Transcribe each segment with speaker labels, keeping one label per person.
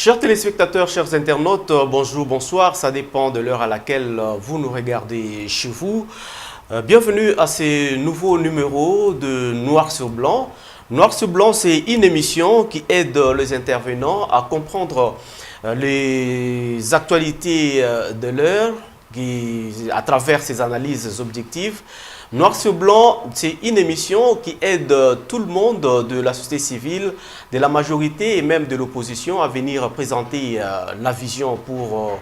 Speaker 1: Chers téléspectateurs, chers internautes, bonjour, bonsoir, ça dépend de l'heure à laquelle vous nous regardez chez vous. Bienvenue à ce nouveau numéro de Noir sur Blanc. Noir sur Blanc, c'est une émission qui aide les intervenants à comprendre les actualités de l'heure à travers ces analyses objectives. Noir sur Blanc, c'est une émission qui aide tout le monde de la société civile, de la majorité et même de l'opposition à venir présenter la vision pour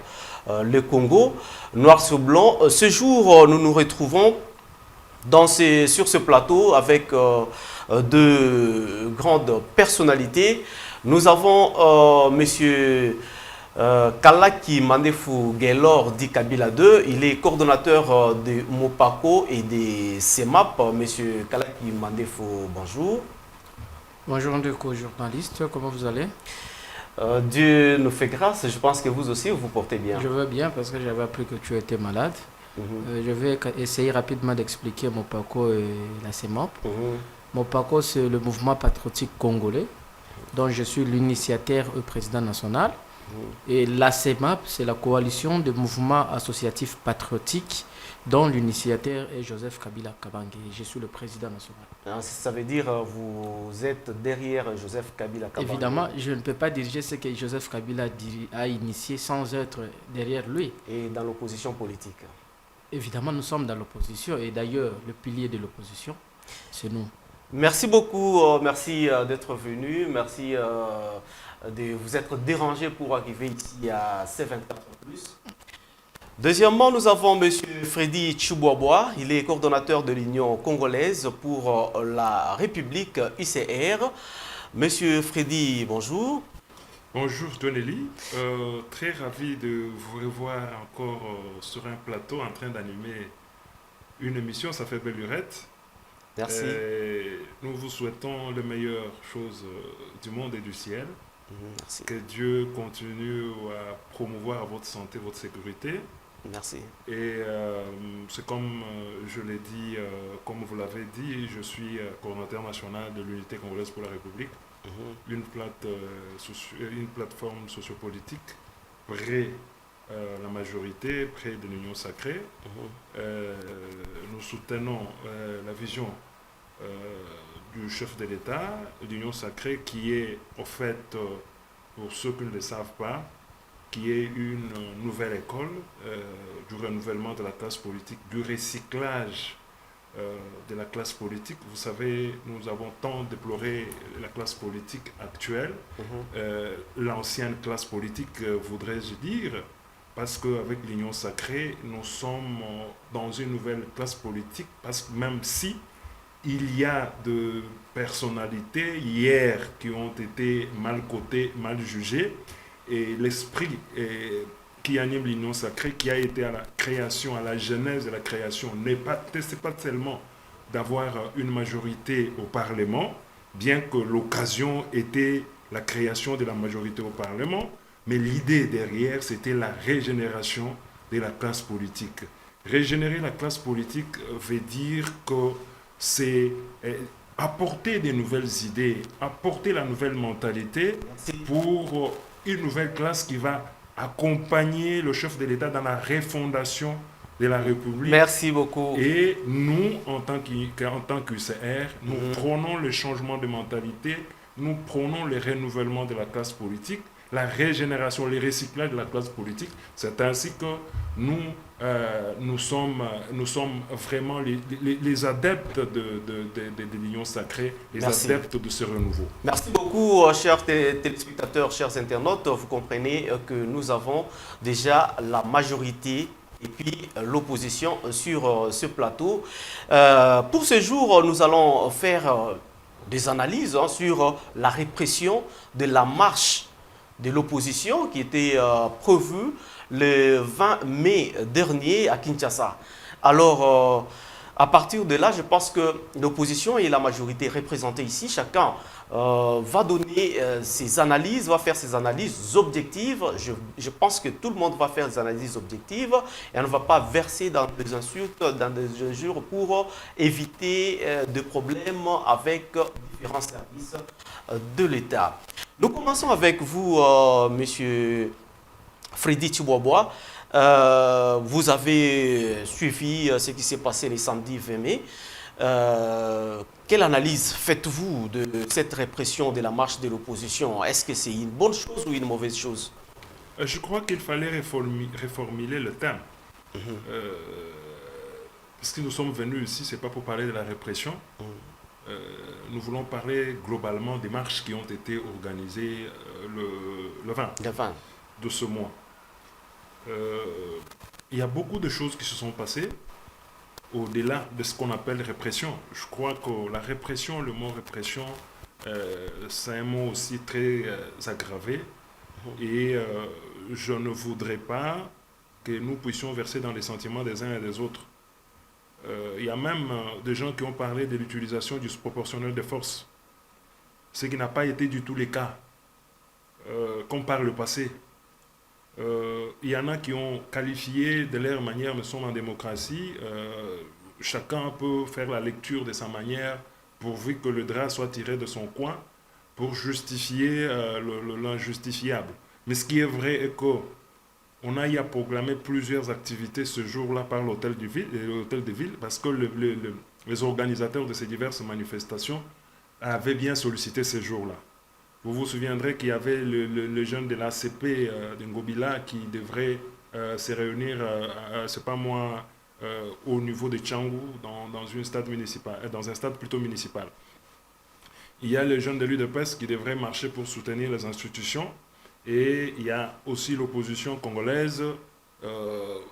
Speaker 1: le Congo. Noir sur Blanc, ce jour, nous nous retrouvons sur ce plateau avec deux grandes personnalités. Nous avons Monsieur Kalaki Mandefou Gaylor dit Kabila 2, il est coordonnateur de Mopako et des CEMAP. Monsieur Kalaki Mandefou, bonjour.
Speaker 2: Bonjour, Ndeko, journaliste, comment vous allez?
Speaker 1: Dieu nous fait grâce, je pense que vous aussi vous portez bien.
Speaker 2: Je vais bien parce que j'avais appris que tu étais malade. Je vais essayer rapidement d'expliquer Mopako et la CEMAP. Mopako, c'est le mouvement patriotique congolais dont je suis l'initiateur et président national. Et la CEMAP, c'est la coalition de mouvements associatifs patriotiques dont l'initiateur est Joseph Kabila Kabange. Je suis le président national.
Speaker 1: Ça veut dire que vous êtes derrière Joseph Kabila Kabange?
Speaker 2: Évidemment, je ne peux pas diriger ce que Joseph Kabila a initié sans être derrière lui.
Speaker 1: Et dans l'opposition politique?
Speaker 2: Évidemment, nous sommes dans l'opposition et d'ailleurs, le pilier de l'opposition, c'est nous.
Speaker 1: Merci beaucoup, merci d'être venu, merci de vous être dérangé pour arriver ici à C24+. Deuxièmement, nous avons M. Freddy Tchouboaboa, il est coordonnateur de l'Union congolaise pour la République UCR. Monsieur Freddy, bonjour.
Speaker 3: Bonjour Donnelly, très ravi de vous revoir encore sur un plateau en train d'animer une émission, ça fait belle lurette.
Speaker 1: Merci.
Speaker 3: Nous vous souhaitons les meilleures choses du monde et du ciel.
Speaker 1: Merci.
Speaker 3: Que Dieu continue à promouvoir votre santé, votre sécurité.
Speaker 1: Merci.
Speaker 3: Et c'est comme je l'ai dit, comme vous l'avez dit, je suis coordonnateur national de l'Unité congolaise pour la République, une plateforme sociopolitique près la majorité, près de l'Union sacrée. Nous soutenons la vision du chef de l'État, l'Union sacrée, qui est, en fait, pour ceux qui ne le savent pas, qui est une nouvelle école du renouvellement de la classe politique, du recyclage de la classe politique. Vous savez, nous avons tant déploré la classe politique actuelle, l'ancienne classe politique, voudrais-je dire, parce qu'avec l'Union sacrée, nous sommes dans une nouvelle classe politique, parce que même si il y a de personnalités hier qui ont été mal cotées, mal jugées, et l'esprit qui anime l'Union sacrée, qui a été à la création, à la genèse de la création, c'est pas seulement d'avoir une majorité au Parlement, bien que l'occasion était la création de la majorité au Parlement, mais l'idée derrière, c'était la régénération de la classe politique. Régénérer la classe politique veut dire que c'est apporter des nouvelles idées, apporter la nouvelle mentalité pour une nouvelle classe qui va accompagner le chef de l'État dans la refondation de la République.
Speaker 1: Merci beaucoup.
Speaker 3: Et nous, en tant qu'UCR, nous prônons le changement de mentalité, nous prônons le renouvellement de la classe politique, la régénération, le recyclage de la classe politique. C'est ainsi que nous sommes vraiment les adeptes de l'Union sacrée, les adeptes de ce renouveau.
Speaker 1: Merci beaucoup, chers téléspectateurs, chers internautes. Vous comprenez que nous avons déjà la majorité et puis l'opposition sur ce plateau. Pour ce jour, nous allons faire des analyses sur la répression de la marche de l'opposition qui était prévue le 20 mai dernier à Kinshasa. Alors, à partir de là, je pense que l'opposition et la majorité représentée ici, chacun va donner ses analyses, va faire ses analyses objectives. Je pense que tout le monde va faire des analyses objectives et on ne va pas verser dans des insultes, dans des injures pour éviter des problèmes avec différents services de l'État. Nous commençons avec vous, Monsieur Freddy Chibobois. Vous avez suivi ce qui s'est passé les samedis 20 mai. Quelle analyse faites-vous de cette répression de la marche de l'opposition? Est-ce que c'est une bonne chose ou une mauvaise chose?
Speaker 3: Je crois qu'il fallait reformuler le terme. Parce que nous sommes venus ici, ce n'est pas pour parler de la répression. Nous voulons parler globalement des marches qui ont été organisées le 20 de ce mois. Il y a beaucoup de choses qui se sont passées au-delà de ce qu'on appelle répression. Je crois que la répression, le mot répression, c'est un mot aussi très aggravé et je ne voudrais pas que nous puissions verser dans les sentiments des uns et des autres. Il y a même des gens qui ont parlé de l'utilisation du proportionnel de force, ce qui n'a pas été du tout le cas, comme par le passé. Il y en a qui ont qualifié de leur manière, nous sommes en démocratie, chacun peut faire la lecture de sa manière pourvu que le drap soit tiré de son coin pour justifier l'injustifiable. Mais ce qui est vrai est qu'on a eu à proclamer plusieurs activités ce jour-là par l'hôtel de ville parce que les organisateurs de ces diverses manifestations avaient bien sollicité ces jours-là. Vous vous souviendrez qu'il y avait le jeune de l'ACP de Ngobila qui devrait se réunir, c'est pas moi, au niveau de Tchangou, dans un stade plutôt municipal. Il y a le jeune de l'UDPS qui devrait marcher pour soutenir les institutions. Et il y a aussi l'opposition congolaise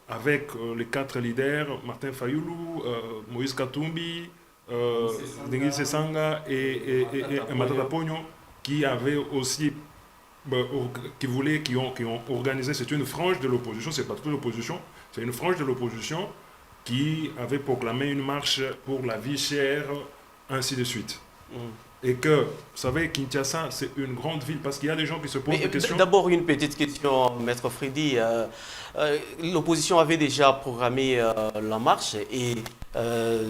Speaker 3: avec les 4 leaders, Martin Fayoulou, Moïse Katumbi, Dengue Sesanga et Matata Pogno, qui avaient aussi, qui ont organisé, c'est une frange de l'opposition, c'est pas toute l'opposition, c'est une frange de l'opposition qui avait proclamé une marche pour la vie chère, ainsi de suite. Et que, vous savez, Kinshasa, c'est une grande ville, parce qu'il y a des gens qui se posent des questions.
Speaker 1: D'abord, une petite question, Maître Freddy. L'opposition avait déjà programmé la marche et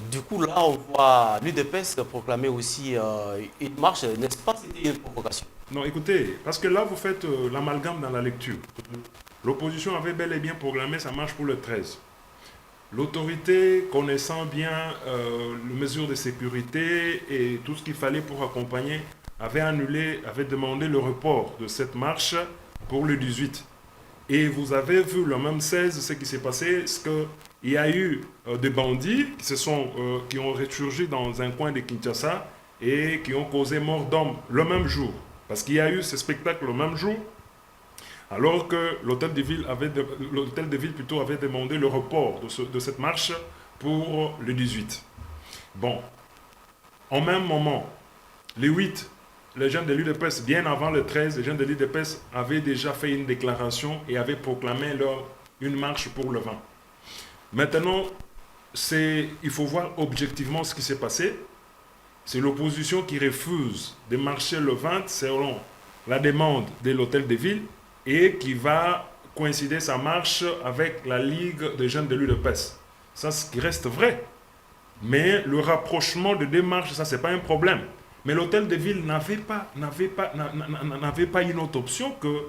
Speaker 1: du coup, là, on voit l'UDPS proclamer aussi une marche. N'est-ce pas, c'était une provocation?
Speaker 3: Non, écoutez, parce que là, vous faites l'amalgame dans la lecture. L'opposition avait bel et bien proclamé sa marche pour le 13. L'autorité, connaissant bien les mesures de sécurité et tout ce qu'il fallait pour accompagner, avait demandé le report de cette marche pour le 18. Et vous avez vu le même 16, ce qui s'est passé, c'est qu'il y a eu des bandits qui ont ressurgi dans un coin de Kinshasa et qui ont causé mort d'hommes le même jour. Parce qu'il y a eu ce spectacle le même jour, alors que l'hôtel de ville avait demandé le report de cette marche pour le 18. Bon, en même moment, le 8, les gens de l'UDPS, bien avant le 13, les gens de l'UDPS avaient déjà fait une déclaration et avaient proclamé une marche pour le 20. Maintenant, il faut voir objectivement ce qui s'est passé. C'est l'opposition qui refuse de marcher le 20 selon la demande de l'hôtel de ville et qui va coïncider sa marche avec la Ligue des jeunes de l'UDPS. Ça, ce qui reste vrai. Mais le rapprochement de deux marches, ça, ce n'est pas un problème. Mais l'hôtel de ville n'avait pas une autre option que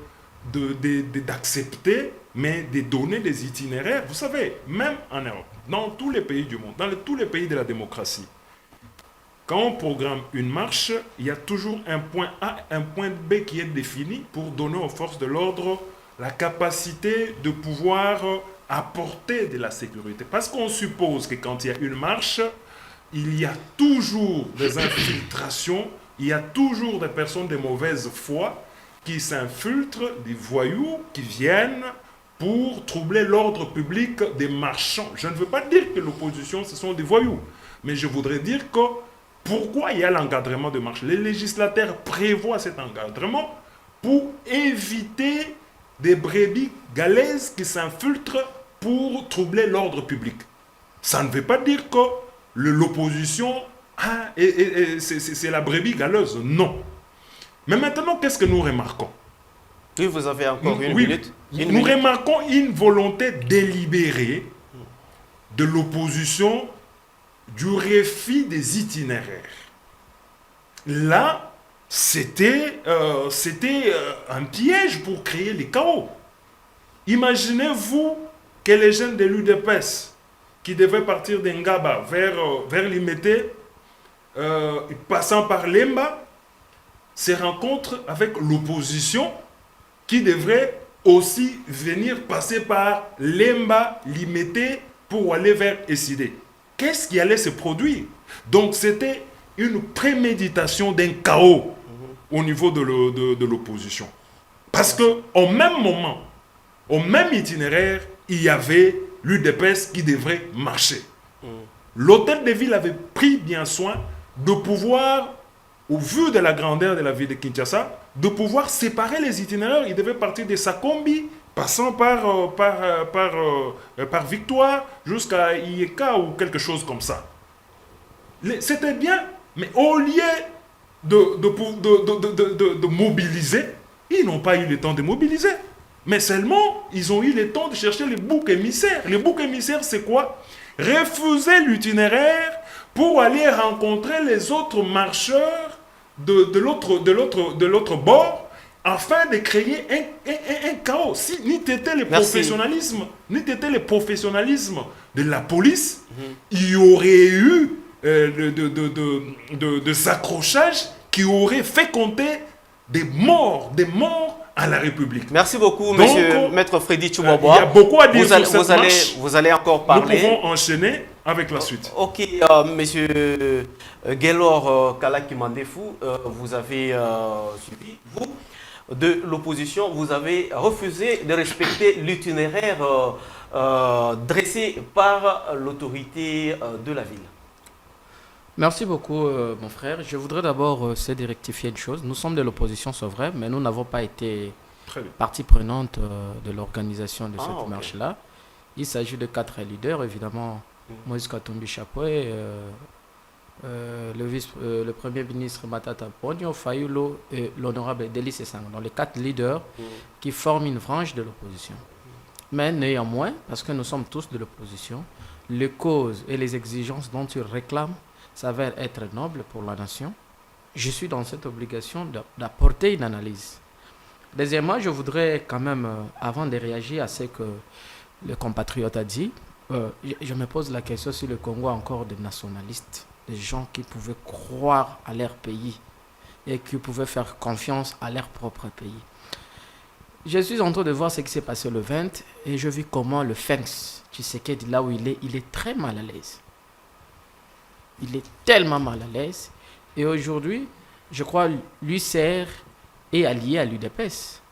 Speaker 3: d'accepter, mais de donner des itinéraires. Vous savez, même en Europe, dans tous les pays du monde, dans tous les pays de la démocratie, quand on programme une marche, il y a toujours un point A, un point B qui est défini pour donner aux forces de l'ordre la capacité de pouvoir apporter de la sécurité. Parce qu'on suppose que quand il y a une marche, il y a toujours des infiltrations, il y a toujours des personnes de mauvaise foi qui s'infiltrent, des voyous qui viennent pour troubler l'ordre public des marchands. Je ne veux pas dire que l'opposition, ce sont des voyous, mais je voudrais dire que pourquoi il y a l'encadrement de marche? Les législateurs prévoient cet encadrement pour éviter des brebis galaises qui s'infiltrent pour troubler l'ordre public. Ça ne veut pas dire que l'opposition, c'est la brebis galeuse. Non. Mais maintenant, qu'est-ce que nous remarquons?
Speaker 1: Oui, vous avez encore une
Speaker 3: Oui,
Speaker 1: minute.
Speaker 3: nous remarquons une volonté délibérée de l'opposition du refus des itinéraires. Là, c'était un piège pour créer les chaos. Imaginez-vous que les jeunes de l'UDPS qui devaient partir d'Engaba vers Limete, passant par Lemba, se rencontrent avec l'opposition qui devrait aussi venir passer par Lemba, Limete pour aller vers Essidé. Qu'est-ce qui allait se produire? Donc c'était une préméditation d'un chaos au niveau de l'opposition. Parce qu'au même moment, au même itinéraire, il y avait l'UDPS qui devrait marcher. L'hôtel de ville avait pris bien soin de pouvoir, au vu de la grandeur de la ville de Kinshasa, de pouvoir séparer les itinéraires. Il devait partir de Sakombi, passant par Victoire, jusqu'à Ieka ou quelque chose comme ça. C'était bien, mais au lieu de mobiliser, ils n'ont pas eu le temps de mobiliser. Mais seulement, ils ont eu le temps de chercher les boucs émissaires. Les boucs émissaires, c'est quoi? Refuser l'itinéraire pour aller rencontrer les autres marcheurs de l'autre bord afin de créer un chaos. Si ni t'étais le professionnalisme de la police, il y aurait eu des accrochages qui auraient fait compter des morts à la République.
Speaker 1: Merci beaucoup,
Speaker 3: Donc,
Speaker 1: monsieur Maître Freddy Tchoubobois.
Speaker 3: Il y a beaucoup à dire sur cette marche.
Speaker 1: Vous allez encore parler.
Speaker 3: Nous pouvons enchaîner avec la suite.
Speaker 1: Ok, monsieur Gaylor Kalakimandefou, vous avez suivi, vous, de l'opposition, vous avez refusé de respecter l'itinéraire dressé par l'autorité de la ville.
Speaker 2: Merci beaucoup, mon frère. Je voudrais d'abord essayer de rectifier une chose. Nous sommes de l'opposition, c'est vrai, mais nous n'avons pas été partie prenante de l'organisation de cette marche-là. Il s'agit de 4 leaders, évidemment. Moïse Katumbi Chapoué, le Premier ministre Matata Ponyo, Fayoulo et l'honorable Delis Sessang. Donc les 4 leaders qui forment une branche de l'opposition. Mais néanmoins, parce que nous sommes tous de l'opposition, les causes et les exigences dont ils réclament s'avère être noble pour la nation. Je suis dans cette obligation d'apporter une analyse. Deuxièmement, je voudrais quand même, avant de réagir à ce que le compatriote a dit, je me pose la question si le Congo a encore des nationalistes, des gens qui pouvaient croire à leur pays et qui pouvaient faire confiance à leur propre pays. Je suis en train de voir ce qui s'est passé le 20 et je vis comment le Fengs, Tshisekedi, là où il est très mal à l'aise. Il est tellement mal à l'aise. Et aujourd'hui, je crois l'UCR est allié à l'UDPS,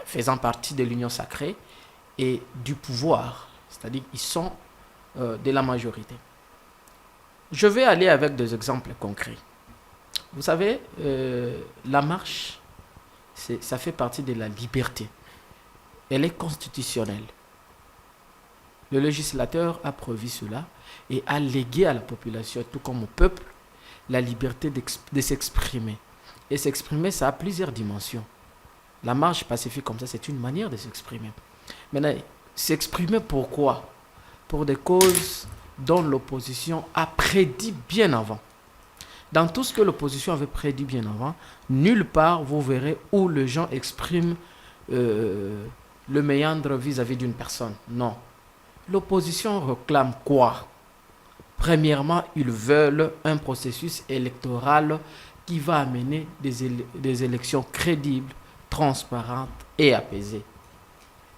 Speaker 2: faisant partie de l'Union sacrée et du pouvoir. C'est-à-dire qu'ils sont de la majorité. Je vais aller avec des exemples concrets. Vous savez, la marche, ça fait partie de la liberté. Elle est constitutionnelle. Le législateur a prévu cela et a légué à la population, tout comme au peuple, la liberté de s'exprimer. Et s'exprimer, ça a plusieurs dimensions. La marche pacifique comme ça, c'est une manière de s'exprimer. Maintenant, s'exprimer pourquoi? Pour des causes dont l'opposition a prédit bien avant. Dans tout ce que l'opposition avait prédit bien avant, nulle part vous verrez où les gens expriment le méandre vis-à-vis d'une personne. Non. L'opposition réclame quoi? Premièrement, ils veulent un processus électoral qui va amener des élections crédibles, transparentes et apaisées.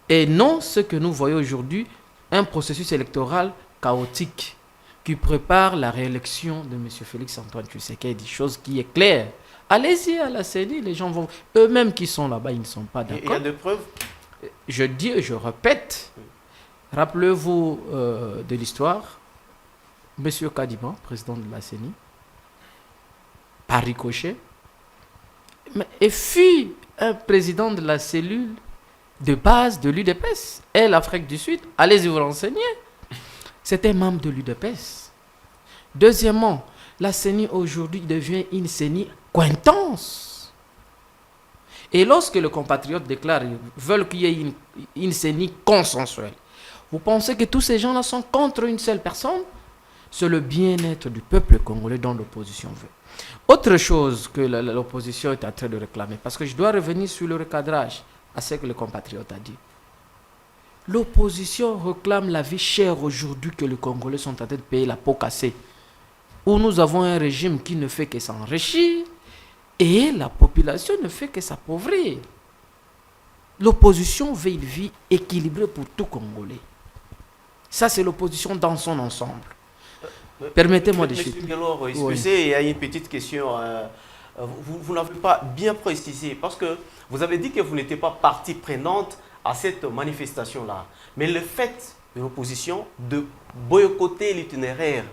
Speaker 2: Et non ce que nous voyons aujourd'hui, un processus électoral chaotique qui prépare la réélection de M. Félix-Antoine Tshisekedi, chose qui est claire. Allez-y à la CENI, les gens vont... Eux-mêmes qui sont là-bas, ils ne sont pas d'accord.
Speaker 1: Il y a des preuves?
Speaker 2: Je dis et je répète, rappelez-vous de l'histoire, M. Kadiban, président de la CENI, par ricochet, et fut un président de la cellule de base de l'UDPS et l'Afrique du Sud. Allez-y vous renseigner. C'était membre de l'UDPS. Deuxièmement, la CENI aujourd'hui devient une CENI cointance. Et lorsque les compatriotes déclarent qu'ils veulent qu'il y ait une CENI consensuelle, vous pensez que tous ces gens-là sont contre une seule personne? C'est le bien-être du peuple congolais dont l'opposition veut. Autre chose que l'opposition est en train de réclamer, parce que je dois revenir sur le recadrage à ce que le compatriote a dit. L'opposition réclame la vie chère aujourd'hui que les Congolais sont en train de payer la peau cassée, où nous avons un régime qui ne fait que s'enrichir et la population ne fait que s'appauvrir. L'opposition veut une vie équilibrée pour tout Congolais. Ça, c'est l'opposition dans son ensemble. Permettez-moi de
Speaker 1: Monsieur Gelor, excusez, il y a une petite question. Vous n'avez pas bien précisé, parce que vous avez dit que vous n'étiez pas partie prenante à cette manifestation-là. Mais le fait de l'opposition de boycotter l'itinéraire...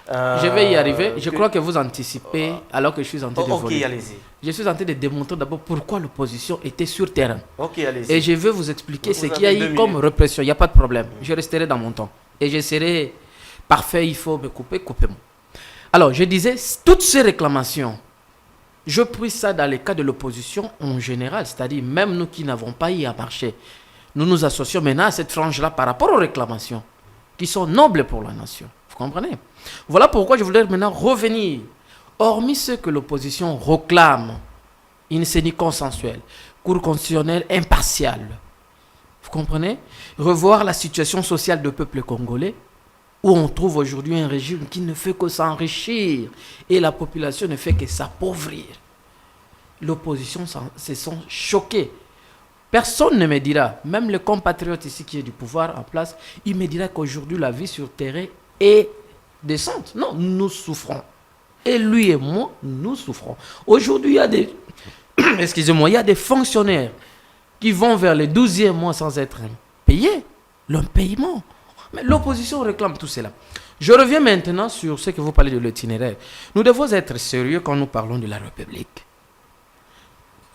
Speaker 2: je vais y arriver. Je crois que vous anticipez alors que je suis en train de voler.
Speaker 1: Ok, allez-y.
Speaker 2: Je suis en train de démontrer d'abord pourquoi l'opposition était sur terrain.
Speaker 1: Ok, allez-y.
Speaker 2: Et je vais vous expliquer ce qu'il y a eu comme répression. Il n'y a pas de problème. Je resterai dans mon temps. Et je serai parfait. Il faut me couper, coupez-moi. Alors, je disais, toutes ces réclamations, je prie ça dans les cas de l'opposition en général. C'est-à-dire, même nous qui n'avons pas eu à marcher, nous nous associons maintenant à cette frange-là par rapport aux réclamations qui sont nobles pour la nation. Vous comprenez? Voilà pourquoi je voulais maintenant revenir. Hormis ce que l'opposition réclame, une CENI consensuelle, Cour constitutionnelle impartiale, vous comprenez? Revoir la situation sociale du peuple congolais, où on trouve aujourd'hui un régime qui ne fait que s'enrichir et la population ne fait que s'appauvrir. L'opposition se sent choquée. Personne ne me dira, même les compatriotes ici qui est du pouvoir en place, il me dira qu'aujourd'hui la vie sur terrain est décente. Non, nous souffrons. Et lui et moi, nous souffrons. Aujourd'hui, il y a des, excusez-moi, il y a des fonctionnaires qui vont vers le 12e mois sans être payés. L'impayement. Mais l'opposition réclame tout cela. Je reviens maintenant sur ce que vous parlez de l'itinéraire. Nous devons être sérieux quand nous parlons de la République.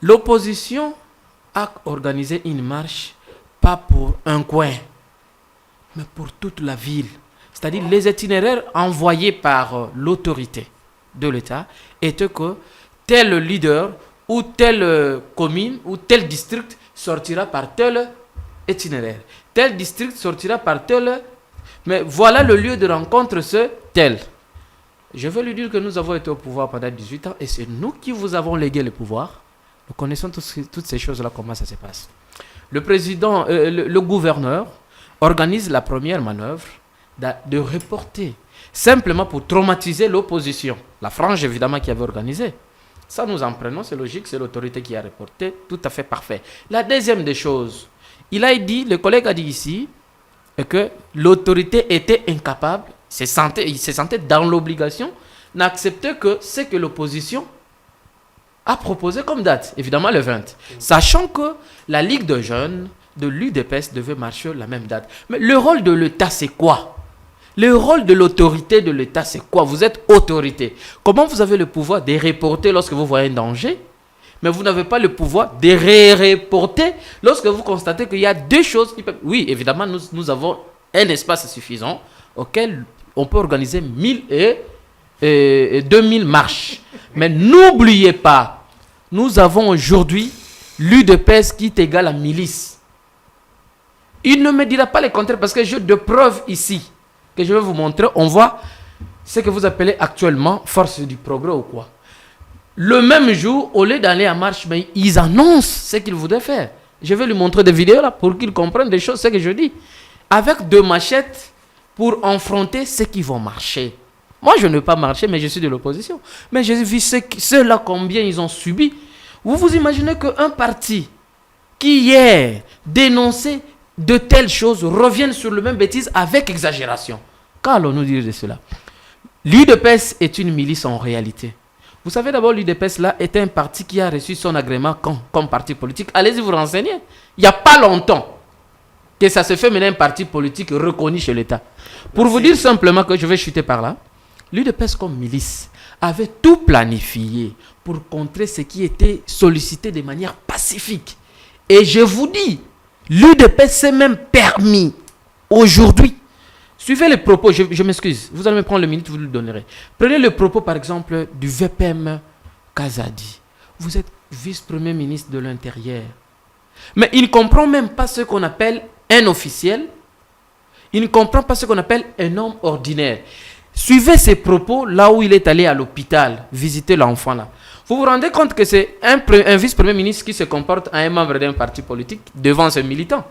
Speaker 2: L'opposition a organisé une marche, pas pour un coin, mais pour toute la ville. C'est-à-dire les itinéraires envoyés par l'autorité de l'État étaient que tel leader ou telle commune ou tel district sortira par tel itinéraire. Tel district sortira par tel... Mais voilà le lieu de rencontre, ce tel. Je veux lui dire que nous avons été au pouvoir pendant 18 ans et c'est nous qui vous avons légué le pouvoir. Nous connaissons toutes ces choses-là, comment ça se passe. Le président, le gouverneur organise la première manœuvre de reporter, simplement pour traumatiser l'opposition. La frange, évidemment, qui avait organisé. Ça, nous en prenons, c'est logique, c'est l'autorité qui a reporté, tout à fait parfait. La deuxième des choses, il a dit, le collègue a dit ici, que l'autorité était incapable, il se sentait dans l'obligation d'accepter que ce que l'opposition a proposé comme date, évidemment le 20, sachant que la Ligue de jeunes de l'UDPS devait marcher la même date. Mais le rôle de l'État, c'est quoi? Le rôle de l'autorité de l'État, c'est quoi? Vous êtes autorité. Comment vous avez le pouvoir de reporter lorsque vous voyez un danger, mais vous n'avez pas le pouvoir de reporter lorsque vous constatez qu'il y a deux choses qui peuvent... Oui, évidemment, nous avons un espace suffisant auquel on peut organiser 1000 et 2000 marches. Mais n'oubliez pas, nous avons aujourd'hui l'UDPS qui est égal à milice. Il ne me dira pas le contraire parce que j'ai de preuves ici que je vais vous montrer. On voit ce que vous appelez actuellement force du progrès ou quoi. Le même jour, au lieu d'aller en marche, mais ils annoncent ce qu'ils voudraient faire. Je vais lui montrer des vidéos là pour qu'ils comprennent des choses, ce que je dis. Avec deux machettes pour affronter ceux qui vont marcher. Moi, je ne vais pas marcher, mais je suis de l'opposition. Mais j'ai vu ceux-là, combien ils ont subi. Vous vous imaginez qu'un parti qui hier dénonçait de telles choses revienne sur le même bêtise avec exagération. Qu'allons-nous dire de cela? L'UDPS est une milice en réalité. Vous savez d'abord, l'UDPS là est un parti qui a reçu son agrément comme parti politique. Allez-y vous renseigner. Il n'y a pas longtemps que ça se fait maintenant un parti politique reconnu chez l'État. Pour vous dire simplement que je vais chuter par là, l'UDPS comme milice avait tout planifié pour contrer ce qui était sollicité de manière pacifique. Et je vous dis, l'UDPS s'est même permis aujourd'hui, Suivez les propos, je m'excuse, vous allez me prendre le minute, vous le donnerez. Prenez le propos, par exemple, du VPM Kazadi. Vous êtes vice-premier ministre de l'Intérieur. Mais il ne comprend même pas ce qu'on appelle un officiel. Il ne comprend pas ce qu'on appelle un homme ordinaire. Suivez ses propos là où il est allé à l'hôpital, visiter l'enfant là. Vous vous rendez compte que c'est un vice-premier ministre qui se comporte à un membre d'un parti politique devant ses militants.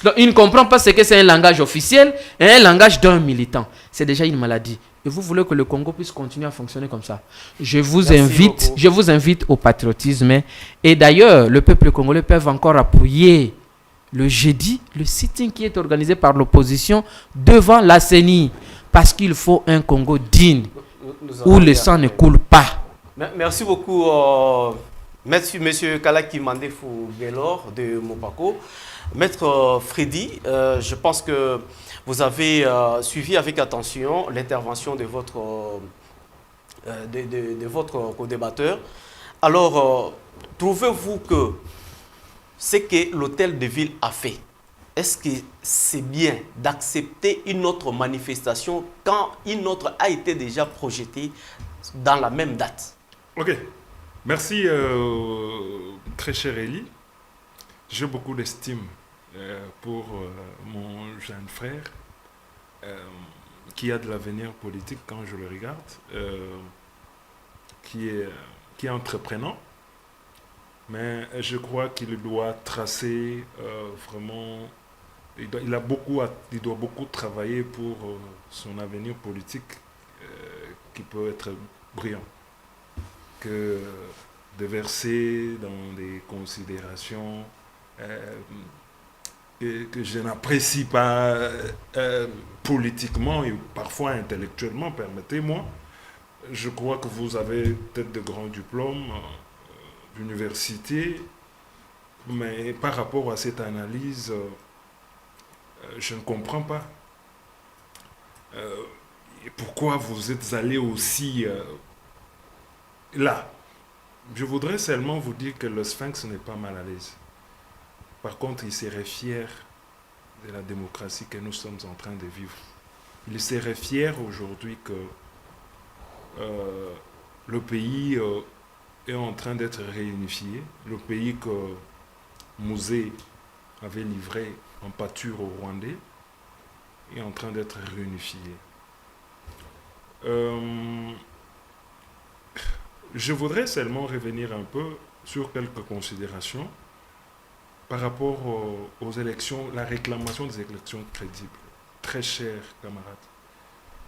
Speaker 2: Donc, il ne comprend pas ce que c'est un langage officiel et un langage d'un militant. C'est déjà une maladie. Et vous voulez que le Congo puisse continuer à fonctionner comme ça. Je vous invite au patriotisme. Et d'ailleurs, le peuple congolais peut encore appuyer le jeudi, le sitting qui est organisé par l'opposition devant la CENI. Parce qu'il faut un Congo digne où le sang ne coule pas.
Speaker 1: Merci beaucoup, Monsieur Kalaki Mandefou Gelor de Mopako. Maître Freddy, je pense que vous avez suivi avec attention l'intervention de votre co-débatteur. Alors, trouvez-vous que ce que l'hôtel de ville a fait, est-ce que c'est bien d'accepter une autre manifestation quand une autre a été déjà projetée dans la même date?
Speaker 3: Ok. Merci, très cher Eli. J'ai beaucoup d'estime pour mon jeune frère qui a de l'avenir politique quand je le regarde, qui est entreprenant, mais je crois qu'il doit tracer vraiment, il doit beaucoup travailler pour son avenir politique qui peut être brillant, que de verser dans des considérations que je n'apprécie pas politiquement et parfois intellectuellement, permettez-moi. Je crois que vous avez peut-être de grands diplômes d'université, mais par rapport à cette analyse, je ne comprends pas. Et pourquoi vous êtes allé aussi là? Je voudrais seulement vous dire que le Sphinx n'est pas mal à l'aise. Par contre, il serait fier de la démocratie que nous sommes en train de vivre. Il serait fier aujourd'hui que le pays est en train d'être réunifié. Le pays que Mouzé avait livré en pâture aux Rwandais est en train d'être réunifié. Je voudrais seulement revenir un peu sur quelques considérations par rapport aux élections, la réclamation des élections crédibles. Très chers camarades,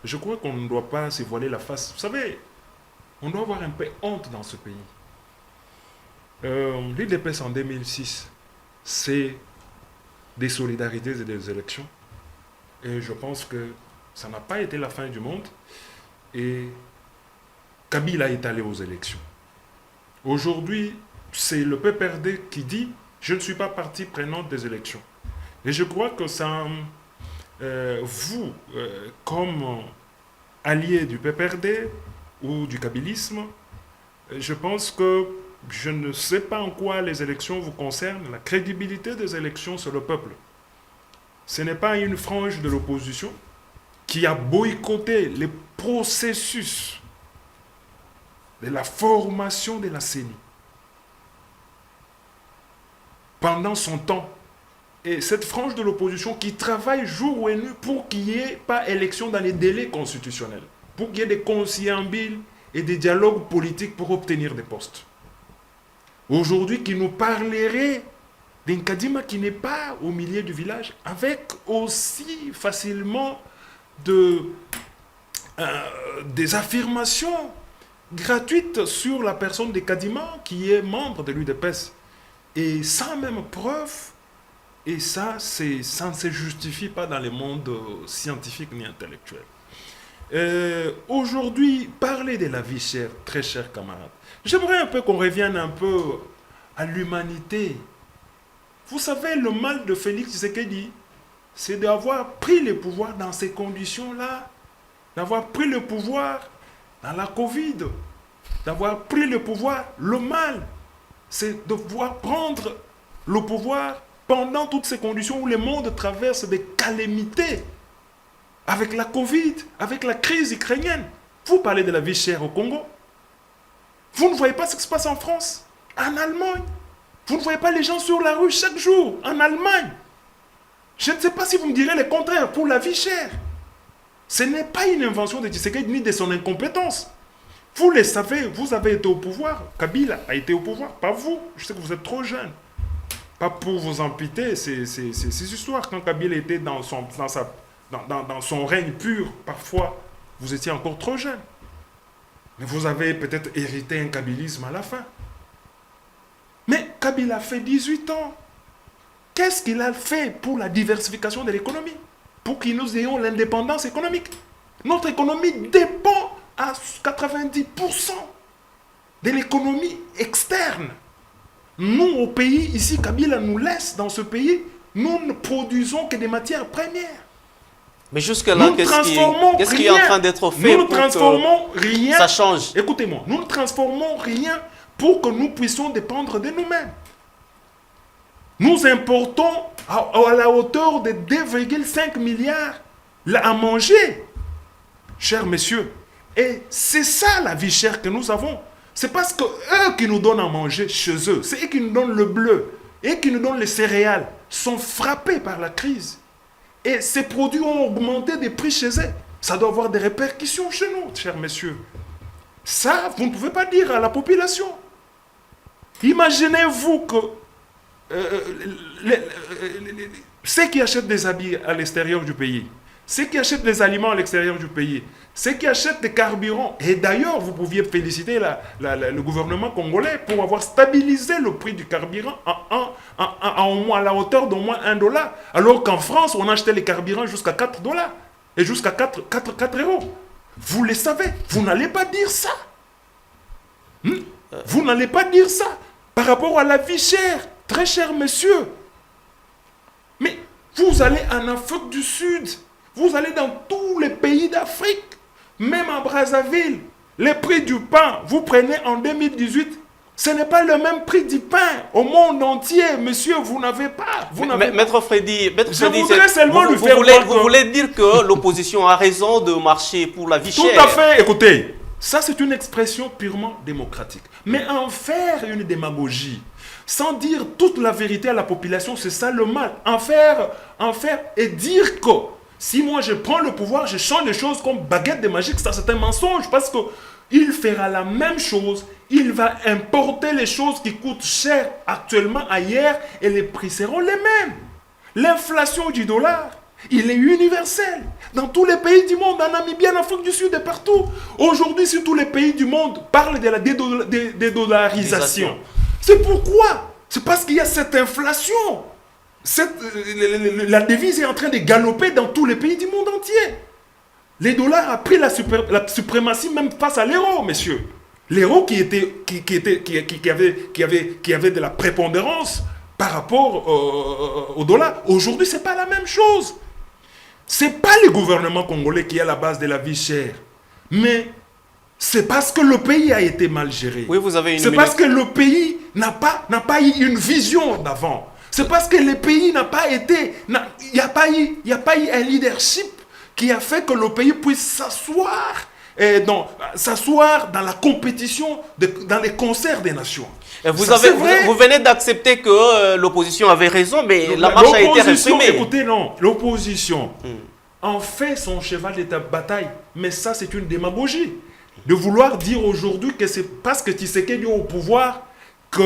Speaker 3: je crois qu'on ne doit pas se voiler la face. Vous savez, on doit avoir un peu honte dans ce pays. L'UDPS en 2006, c'est des solidarités et des élections. Et je pense que ça n'a pas été la fin du monde. Et Kabila est allé aux élections. Aujourd'hui, c'est le PPRD qui dit « Je ne suis pas partie prenante des élections ». Et je crois que ça, vous, comme allié du PPRD ou du kabylisme, je pense que je ne sais pas en quoi les élections vous concernent. La crédibilité des élections, c'est le peuple. Ce n'est pas une frange de l'opposition qui a boycotté les processus de la formation de la CENI pendant son temps. Et cette frange de l'opposition qui travaille jour et nuit pour qu'il n'y ait pas élection dans les délais constitutionnels, pour qu'il y ait des conciliabules et des dialogues politiques pour obtenir des postes. Aujourd'hui, qui nous parlerait d'un Kadima qui n'est pas au milieu du village, avec aussi facilement des affirmations gratuites sur la personne de Kadima qui est membre de l'UDPS. Et sans même preuve, et ça ne se justifie pas dans le monde scientifique ni intellectuel. Aujourd'hui, parler de la vie chère, très chers camarades, j'aimerais un peu qu'on revienne un peu à l'humanité. Vous savez, le mal de Félix Tshisekedi, c'est d'avoir pris le pouvoir dans ces conditions-là, d'avoir pris le pouvoir dans la Covid, d'avoir pris le pouvoir, le mal, c'est de pouvoir prendre le pouvoir pendant toutes ces conditions où le monde traverse des calamités. avec la Covid, avec la crise ukrainienne. Vous parlez de la vie chère au Congo. Vous ne voyez pas ce qui se passe en France, en Allemagne. Vous ne voyez pas les gens sur la rue chaque jour, en Allemagne. Je ne sais pas si vous me direz le contraire pour la vie chère. Ce n'est pas une invention de Tshisekedi ni de son incompétence. Vous le savez, vous avez été au pouvoir. Kabila a été au pouvoir, pas vous. Je sais que vous êtes trop jeune. Pas pour vous amputer ces histoires. Quand Kabila était dans son règne pur, parfois, vous étiez encore trop jeune. Mais vous avez peut-être hérité un kabylisme à la fin. Mais Kabila a fait 18 ans. Qu'est-ce qu'il a fait pour la diversification de l'économie? Pour que nous ayons l'indépendance économique. Notre économie dépend à 90% de l'économie externe. Nous, au pays, ici, Kabila nous laisse dans ce pays, nous ne produisons que des matières premières.
Speaker 1: Mais jusque-là, qu'est-ce qui est en train d'être fait
Speaker 3: nous ne transformons rien.
Speaker 1: Ça change.
Speaker 3: Écoutez-moi, nous ne transformons rien pour que nous puissions dépendre de nous-mêmes. Nous importons à la hauteur de 2,5 milliards à manger, chers messieurs. Et c'est ça la vie chère que nous avons. C'est parce que eux qui nous donnent à manger chez eux, c'est eux qui nous donnent le bleu et qui nous donnent les céréales, sont frappés par la crise. Et ces produits ont augmenté des prix chez eux. Ça doit avoir des répercussions chez nous, chers messieurs. Ça, vous ne pouvez pas dire à la population. Imaginez-vous que ceux qui achètent des habits à l'extérieur du pays, ceux qui achètent des aliments à l'extérieur du pays, ceux qui achètent des carburants, et d'ailleurs vous pouviez féliciter le gouvernement congolais pour avoir stabilisé le prix du carburant à la hauteur d'au moins $1, alors qu'en France on achetait les carburants jusqu'à $4 et jusqu'à 4 euros. Vous le savez, vous n'allez pas dire ça. Vous n'allez pas dire ça par rapport à la vie chère. Très cher monsieur, mais vous allez en Afrique du Sud, vous allez dans tous les pays d'Afrique, même à Brazzaville, les prix du pain, vous prenez en 2018, ce n'est pas le même prix du pain au monde entier, monsieur, vous n'avez pas.
Speaker 1: Maître Freddy,
Speaker 3: je voudrais seulement lui faire
Speaker 1: vous voulez dire que l'opposition a raison de marcher pour la vie chère?
Speaker 3: Tout à fait, écoutez, ça c'est une expression purement démocratique, mais en faire une démagogie, sans dire toute la vérité à la population, c'est ça le mal. En faire et dire que si moi je prends le pouvoir, je change les choses comme baguette de magie, ça c'est un mensonge parce que il fera la même chose, il va importer les choses qui coûtent cher actuellement ailleurs et les prix seront les mêmes. L'inflation du dollar, il est universel. Dans tous les pays du monde, en Namibie, en Afrique du Sud et partout. Aujourd'hui, si tous les pays du monde parlent de la dédollarisation, c'est pourquoi? C'est parce qu'il y a cette inflation. La devise est en train de galoper dans tous les pays du monde entier. Les dollars a pris la suprématie même face à l'euro, messieurs. L'euro qui avait de la prépondérance par rapport au dollar. Aujourd'hui, ce n'est pas la même chose. Ce n'est pas le gouvernement congolais qui est à la base de la vie chère. Mais c'est parce que le pays a été mal géré.
Speaker 1: Oui, vous avez une
Speaker 3: C'est parce que le pays n'a pas eu une vision d'avant. C'est parce que le pays n'a pas été... Il n'y a pas eu un leadership qui a fait que le pays puisse s'asseoir dans la compétition, dans les concerts des nations.
Speaker 1: Vous venez d'accepter que l'opposition avait raison, mais la marche a été réprimée.
Speaker 3: Écoutez, non, l'opposition en fait son cheval de bataille, mais ça c'est une démagogie. De vouloir dire aujourd'hui que c'est parce que Tshisekedi est au pouvoir que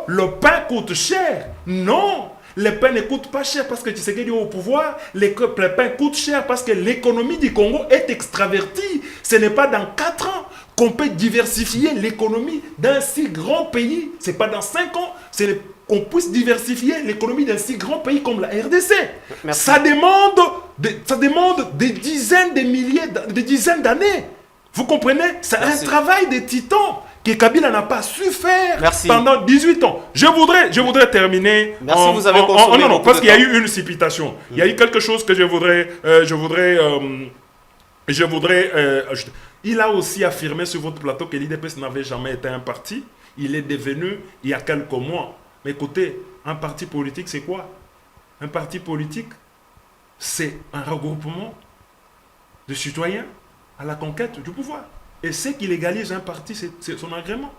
Speaker 3: le pain coûte cher. Non, le pain ne coûte pas cher parce que Tshisekedi est au pouvoir. Le pain coûte cher parce que l'économie du Congo est extravertie. Ce n'est pas dans 4 ans qu'on peut diversifier l'économie d'un si grand pays. Ce n'est pas dans 5 ans qu'on puisse diversifier l'économie d'un si grand pays comme la RDC.
Speaker 1: Merci.
Speaker 3: Ça demande des dizaines de milliers, des dizaines d'années. Vous comprenez? C'est un travail de titan que Kabila n'a pas su faire pendant 18 ans. Je voudrais terminer.
Speaker 1: Merci, vous avez consommé
Speaker 3: non, parce qu'il y a eu une précipitation. Il y a eu quelque chose que je voudrais il a aussi affirmé sur votre plateau que l'IDPS n'avait jamais été un parti. Il est devenu il y a quelques mois. Mais écoutez, un parti politique, c'est quoi? Un parti politique, c'est un regroupement de citoyens à la conquête du pouvoir. Et c'est qu'il légalise un parti, c'est son agrément.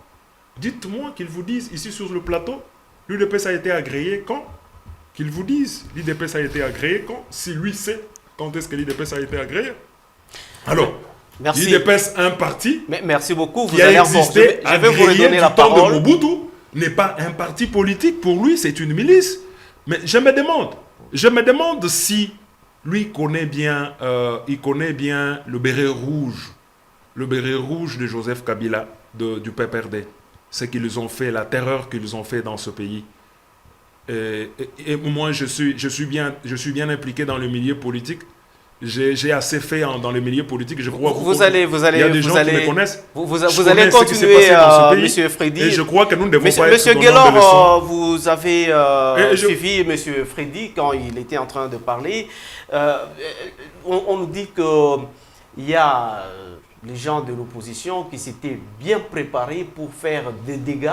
Speaker 3: Dites-moi qu'ils vous disent ici sur le plateau, l'UDPS a été agréé quand? Qu'ils vous disent, l'UDPS a été agréé quand? Si lui sait quand est-ce que l'UDPS a été agréé. Alors, l'UDPS, un parti
Speaker 1: merci beaucoup.
Speaker 3: Qui a existé, je vais vous redonner la parole. De Mobutu, n'est pas un parti politique. Pour lui, c'est une milice. Mais je me demande si lui connaît bien, il connaît bien le béret rouge de Joseph Kabila, du PPRD. Ce qu'ils ont fait, la terreur qu'ils ont fait dans ce pays. Et moi, je suis bien impliqué dans le milieu politique. J'ai assez fait dans le milieu politique. Je crois il y a des gens qui me connaissent.
Speaker 1: Vous allez continuer, Monsieur Freddy.
Speaker 3: Et je crois que nous ne devons pas
Speaker 1: Monsieur
Speaker 3: être
Speaker 1: Guélor, vous avez suivi Monsieur Freddy quand il était en train de parler. On nous dit qu'il y a les gens de l'opposition qui s'étaient bien préparés pour faire des dégâts.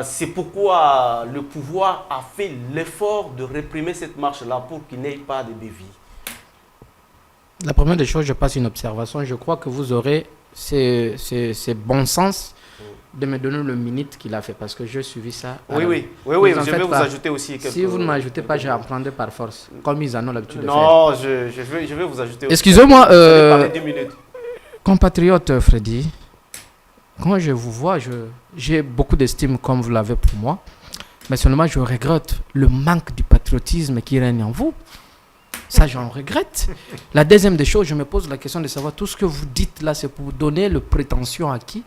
Speaker 1: C'est pourquoi le pouvoir a fait l'effort de réprimer cette marche-là pour qu'il n'y ait pas de bévies.
Speaker 2: La première des choses, je passe une observation. Je crois que vous aurez ces bon sens de me donner le minute qu'il a fait parce que j'ai suivi ça.
Speaker 1: Oui, je vais vous ajouter aussi quelques...
Speaker 2: Si vous ne m'ajoutez pas, j'en prendrai par force, comme ils en ont l'habitude de faire.
Speaker 1: Non, je vais vous ajouter aussi.
Speaker 2: Excusez-moi, compatriote Freddy, quand je vous vois, j'ai beaucoup d'estime comme vous l'avez pour moi, mais seulement je regrette le manque du patriotisme qui règne en vous. Ça, j'en regrette. La deuxième des choses, je me pose la question de savoir tout ce que vous dites là, c'est pour donner le prétention à qui?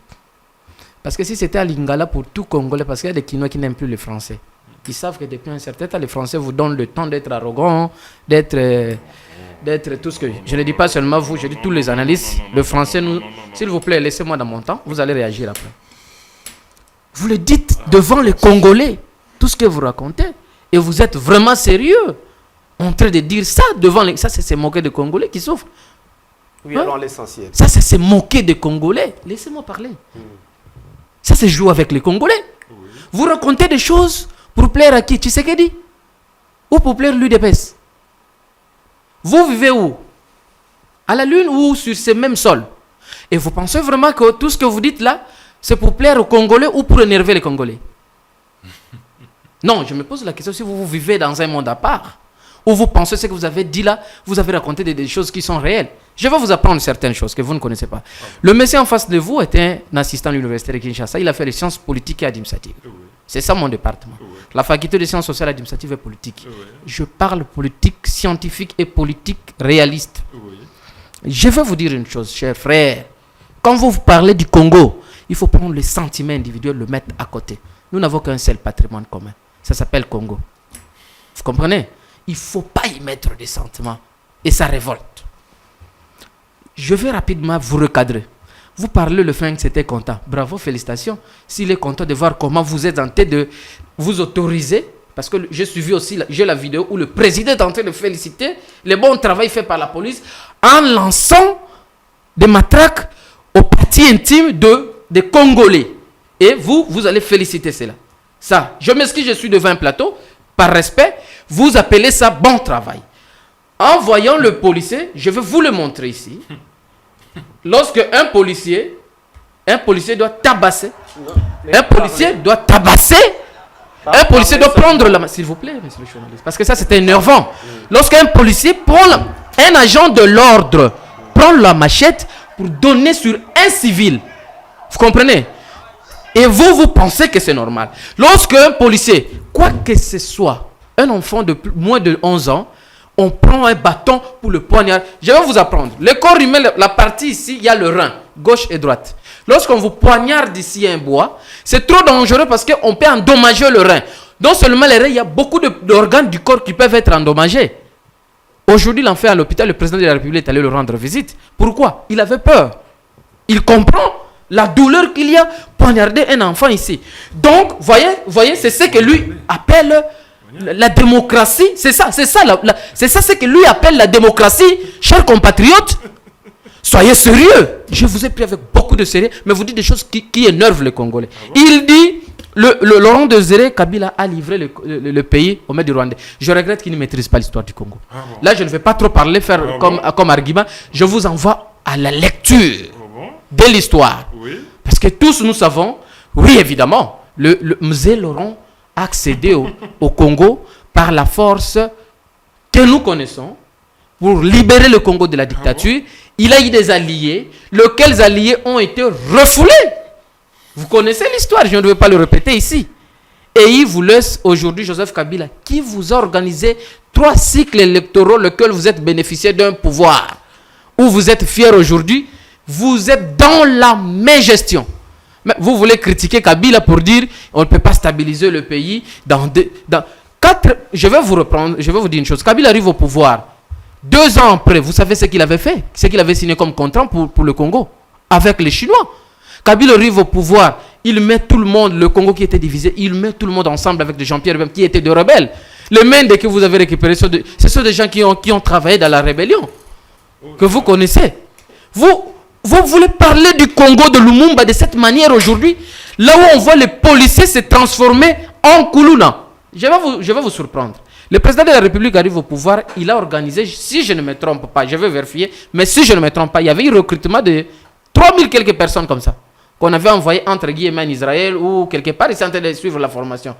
Speaker 2: Parce que si c'était à Lingala pour tout Congolais, parce qu'il y a des Kinois qui n'aiment plus les Français. Ils savent que depuis un certain temps, les Français vous donnent le temps d'être arrogants, d'être tout ce que... Je ne dis pas seulement vous, je dis tous les analystes. Le Français, nous... S'il vous plaît, laissez-moi dans mon temps, vous allez réagir après. Vous le dites devant les Congolais, tout ce que vous racontez, et vous êtes vraiment sérieux en train de dire ça devant les... Ça, c'est se moquer des Congolais qui souffrent.
Speaker 1: Oui, alors l'essentiel.
Speaker 2: Ça, c'est se moquer des Congolais. Laissez-moi parler. Ça, c'est jouer avec les Congolais. Oui. Vous racontez des choses pour plaire à qui? Tshisekedi? Ou pour plaire l'UDPS? Vous vivez où? À la Lune ou sur ces mêmes sols? Et vous pensez vraiment que tout ce que vous dites là, c'est pour plaire aux Congolais ou pour énerver les Congolais? Non, je me pose la question si vous vivez dans un monde à part. Ou vous pensez ce que vous avez dit là, vous avez raconté des choses qui sont réelles. Je vais vous apprendre certaines choses que vous ne connaissez pas. Le monsieur en face de vous était un assistant à l'université de Kinshasa. Il a fait les sciences politiques et administratives. C'est ça mon département. La faculté des sciences sociales, administratives et politiques. Je parle politique, scientifique et politique réaliste. Je vais vous dire une chose, chers frères. Quand vous parlez du Congo, il faut prendre le sentiment individuel, le mettre à côté. Nous n'avons qu'un seul patrimoine commun. Ça s'appelle Congo. Vous comprenez? Il ne faut pas y mettre des sentiments. Et ça révolte. Je vais rapidement vous recadrer. Vous parlez le fait que c'était content. Bravo, félicitations. S'il est content de voir comment vous êtes en train de vous autoriser, parce que j'ai suivi aussi, j'ai la vidéo où le président est en train de féliciter le bon travail fait par la police en lançant des matraques aux parties intimes des Congolais. Et vous allez féliciter cela. Ça, je m'excuse, je suis devant un plateau, par respect, vous appelez ça bon travail. En voyant le policier, je vais vous le montrer ici. Lorsque un policier doit tabasser, un policier doit prendre la main. S'il vous plaît, monsieur le journaliste, parce que ça c'est énervant. Lorsqu'un policier un agent de l'ordre prend la machette pour donner sur un civil, vous comprenez? Et vous pensez que c'est normal. Lorsqu'un policier, quoi que ce soit, un enfant de moins de 11 ans, on prend un bâton pour le poignard. Je vais vous apprendre. Le corps humain, la partie ici, il y a le rein, gauche et droite. Lorsqu'on vous poignarde ici un bois, c'est trop dangereux parce qu'on peut endommager le rein. Non seulement les reins, il y a beaucoup d'organes du corps qui peuvent être endommagés. Aujourd'hui, l'enfant à l'hôpital, le président de la République est allé le rendre visite. Pourquoi? Il avait peur. Il comprend la douleur qu'il y a poignarder un enfant ici. Donc, voyez, c'est ce que lui appelle la démocratie. C'est ça ce que lui appelle la démocratie, chers compatriotes. Soyez sérieux. Je vous ai pris avec beaucoup de sérieux, mais vous dites des choses qui énervent les Congolais. Il dit, Laurent Désiré Kabila a livré le pays au maître du Rwandais. Je regrette qu'il ne maîtrise pas l'histoire du Congo. Ah bon. Là, je ne vais pas trop parler, comme argument. Je vous envoie à la lecture de l'histoire. Oui. Parce que tous nous savons, oui évidemment, le Mzee Laurent a accédé au Congo par la force que nous connaissons pour libérer le Congo de la dictature. Il a eu des alliés, lesquels alliés ont été refoulés. Vous connaissez l'histoire, je ne vais pas le répéter ici. Et il vous laisse aujourd'hui Joseph Kabila, qui vous a organisé 3 cycles électoraux, lesquels vous êtes bénéficiaire d'un pouvoir, où vous êtes fiers aujourd'hui, vous êtes dans la mégestion. Mais vous voulez critiquer Kabila pour dire on ne peut pas stabiliser le pays dans 4. Je vais vous reprendre, je vais vous dire une chose. Kabila arrive au pouvoir. 2 ans après, vous savez ce qu'il avait fait, ce qu'il avait signé comme contrat pour le Congo, avec les Chinois. Kabila arrive au pouvoir, il met tout le monde, le Congo qui était divisé, il met tout le monde ensemble avec des Jean-Pierre Bemba qui étaient des rebelles. Les Mendes que vous avez récupérés, ce sont des gens qui ont travaillé dans la rébellion, que vous connaissez. Vous voulez parler du Congo de Lumumba de cette manière aujourd'hui, là où on voit les policiers se transformer en Kuluna. Je vais vous surprendre. Le président de la République arrive au pouvoir, il a organisé, si je ne me trompe pas, je vais vérifier, mais si je ne me trompe pas, il y avait un recrutement de 3000 quelques personnes comme ça, qu'on avait envoyé entre guillemets en Israël ou quelque part, ils sont en train de suivre la formation.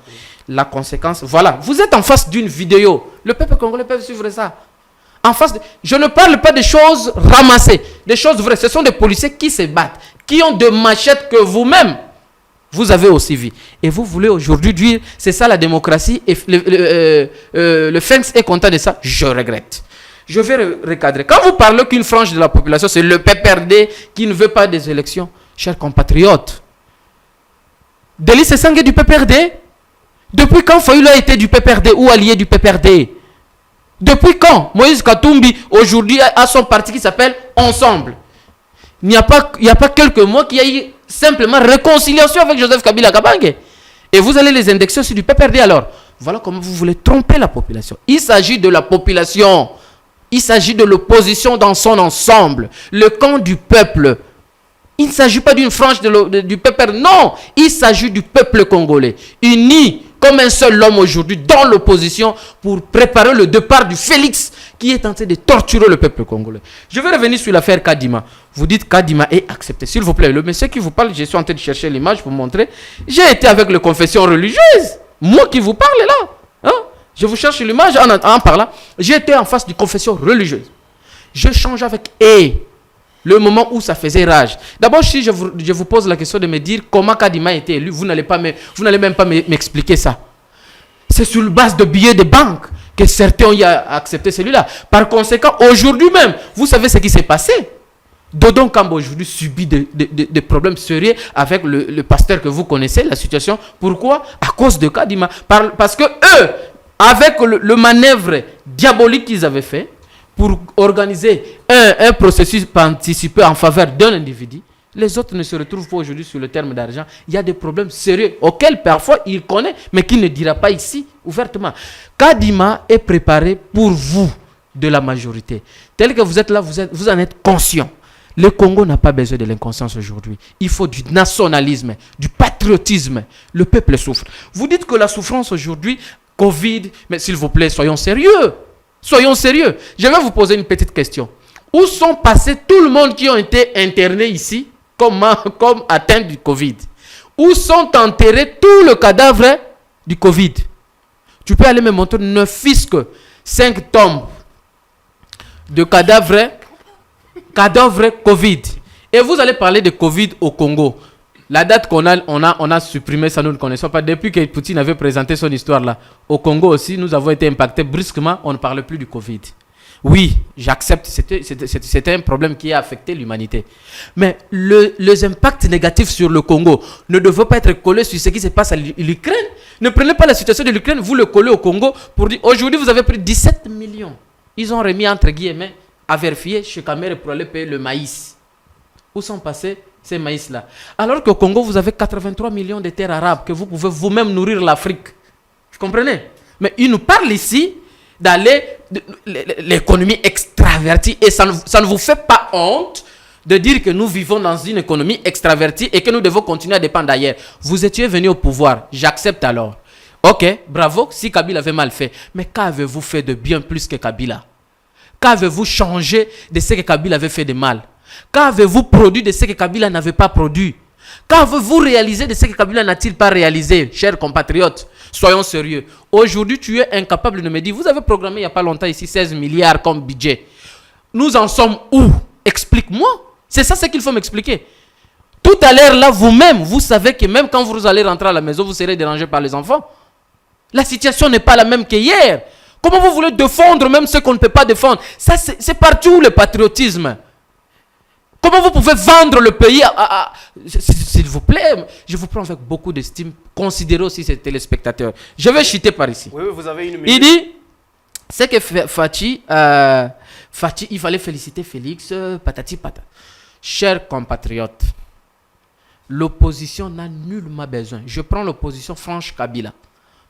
Speaker 2: La conséquence, voilà, vous êtes en face d'une vidéo, le peuple congolais peut suivre ça. Je ne parle pas des choses ramassées, des choses vraies, ce sont des policiers qui se battent, qui ont de machettes que vous-même, vous avez aussi vu. Et vous voulez aujourd'hui dire, c'est ça la démocratie, et le FENS est content de ça, je regrette. Je vais recadrer. Quand vous parlez qu'une frange de la population, c'est le PPRD qui ne veut pas des élections, chers compatriotes, Delis Sassang est du PPRD. Depuis quand Fayulu a été du PPRD ou allié du PPRD? Depuis quand Moïse Katumbi aujourd'hui a son parti qui s'appelle Ensemble? Il n'y a pas quelques mois qu'il y a eu simplement réconciliation avec Joseph Kabila Kabange. Et vous allez les indexer sur du PPRD alors. Voilà comment vous voulez tromper la population. Il s'agit de la population. Il s'agit de l'opposition dans son ensemble. Le camp du peuple. Il ne s'agit pas d'une frange du peuple. Non, il s'agit du peuple congolais. Uni comme un seul homme aujourd'hui dans l'opposition pour préparer le départ du Félix qui est en train de torturer le peuple congolais. Je vais revenir sur l'affaire Kadima. Vous dites Kadima est accepté. S'il vous plaît, le monsieur qui vous parle, je suis en train de chercher l'image pour vous montrer. J'ai été avec les confessions religieuses. Moi qui vous parle là. Hein? Je vous cherche l'image en parlant. J'ai été en face d'une confession religieuse. Je change avec le moment où ça faisait rage. D'abord, si je vous pose la question de me dire comment Kadima a été élu, vous n'allez même pas m'expliquer ça. C'est sur la base de billets de banque que certains ont accepté celui-là. Par conséquent, aujourd'hui même, vous savez ce qui s'est passé. Dodon Kambo aujourd'hui subit des problèmes sérieux avec le pasteur que vous connaissez, la situation. Pourquoi? À cause de Kadima. Parce que eux, avec le manœuvre diabolique qu'ils avaient fait, pour organiser un processus anticipé en faveur d'un individu, les autres ne se retrouvent pas aujourd'hui sur le terme d'argent. Il y a des problèmes sérieux auxquels parfois il connaît, mais qu'il ne dira pas ici ouvertement. Kadima est préparé pour vous de la majorité. Tel que vous êtes là, vous en êtes conscient. Le Congo n'a pas besoin de l'inconscience aujourd'hui. Il faut du nationalisme, du patriotisme. Le peuple souffre. Vous dites que la souffrance aujourd'hui, Covid, mais s'il vous plaît, soyons sérieux. Soyons sérieux. Je vais vous poser une petite question. Où sont passés tout le monde qui ont été internés ici comme atteints du Covid? Où sont enterrés tous les cadavres du Covid? Tu peux aller me montrer ne fût-ce que 5 tombes de cadavres Covid. Et vous allez parler de Covid au Congo. La date on a supprimé ça, nous ne connaissons pas. Depuis que Poutine avait présenté son histoire là, au Congo aussi, nous avons été impactés brusquement, on ne parle plus du Covid. Oui, j'accepte, c'était un problème qui a affecté l'humanité. Mais les impacts négatifs sur le Congo ne doivent pas être collés sur ce qui se passe à l'Ukraine. Ne prenez pas la situation de l'Ukraine, vous le collez au Congo pour dire, aujourd'hui vous avez pris 17 millions. Ils ont remis entre guillemets à vérifier chez Kamere pour aller payer le maïs. Où sont passés ces maïs-là? Alors qu'au Congo, vous avez 83 millions de terres arabes que vous pouvez vous-même nourrir l'Afrique. Vous comprenez? Mais il nous parle ici d'aller l'économie extravertie et ça ne vous fait pas honte de dire que nous vivons dans une économie extravertie et que nous devons continuer à dépendre d'ailleurs. Vous étiez venu au pouvoir, j'accepte alors. Ok, bravo, si Kabila avait mal fait. Mais qu'avez-vous fait de bien plus que Kabila? Qu'avez-vous changé de ce que Kabila avait fait de mal? Qu'avez-vous produit de ce que Kabila n'avait pas produit? Qu'avez-vous réalisé de ce que Kabila n'a-t-il pas réalisé? Chers compatriotes, soyons sérieux. Aujourd'hui, tu es incapable de me dire, vous avez programmé il n'y a pas longtemps ici 16 milliards comme budget. Nous en sommes où? Explique-moi. C'est ça ce qu'il faut m'expliquer. Tout à l'heure, là, vous-même, vous savez que même quand vous allez rentrer à la maison, vous serez dérangé par les enfants. La situation n'est pas la même qu'hier. Comment vous voulez défendre même ce qu'on ne peut pas défendre? Ça, c'est partout le patriotisme. Comment vous pouvez vendre le pays s'il vous plaît, je vous prends avec beaucoup d'estime. Considérez aussi ces téléspectateurs. Je vais chuter par ici.
Speaker 1: Oui, vous avez une minute.
Speaker 2: Il dit, c'est que Fachi, il fallait féliciter Félix, patati patata. Chers compatriotes, l'opposition n'a nullement besoin. Je prends l'opposition franche Kabila.